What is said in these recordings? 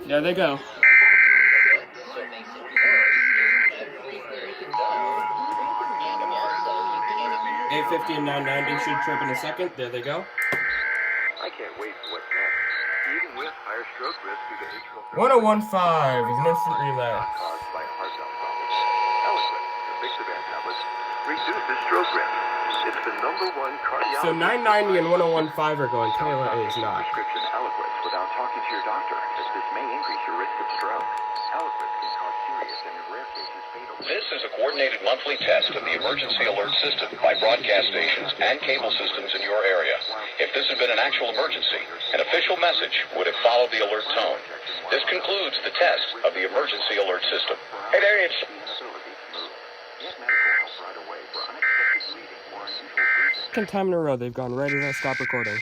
There they go. 850 and 990 should trip in a second. There they go. I can't wait for what's next. Even with higher stroke risk due to atrial 1015 is an instant relay. caused by heart valve problems. Eloquent, the Bixaban tablets, reduces stroke risk. It's the #1 cardiologist. So 990 and 1015 are going. Kayla is not. Prescription Eloquent without talking to your doctor, as this may increase your risk of stroke. Eloquent can cause serious and in rare cases fatal. This is a coordinated monthly test of the emergency alert system by broadcast stations and cable systems in your area. If this had been an actual emergency, an official message would have followed the alert tone. This concludes the test of the emergency alert system. Hey there, it's... Second time in a row they've gone right as I stop recording.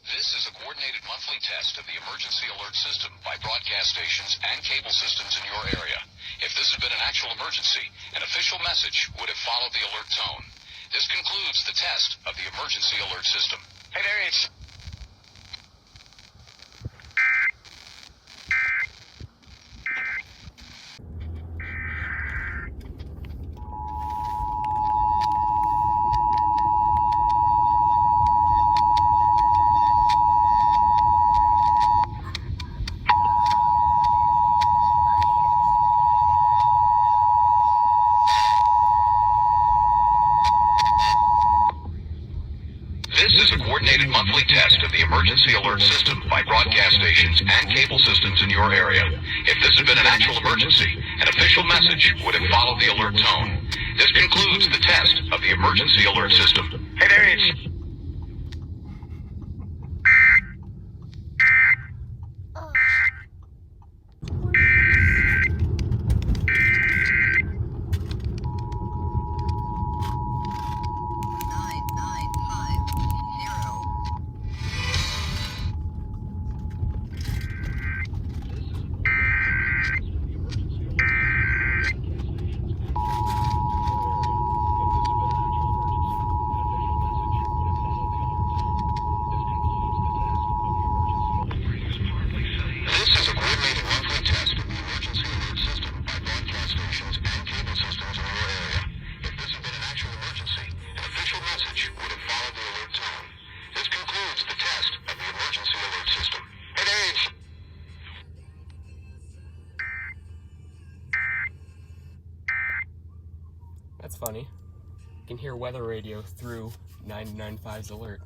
This is a coordinated monthly test of the emergency alert system by broadcast stations and cable systems in your area. If this had been an actual emergency, an official message would have followed the alert tone. This concludes the test of the emergency alert system. Hey there, it's... This is a coordinated monthly test of the emergency alert system by broadcast stations and cable systems in your area. If this had been an actual emergency, an official message would have followed the alert tone. This concludes the test of the emergency alert system. Hey there, it's... That's funny. You can hear weather radio through 995's alert.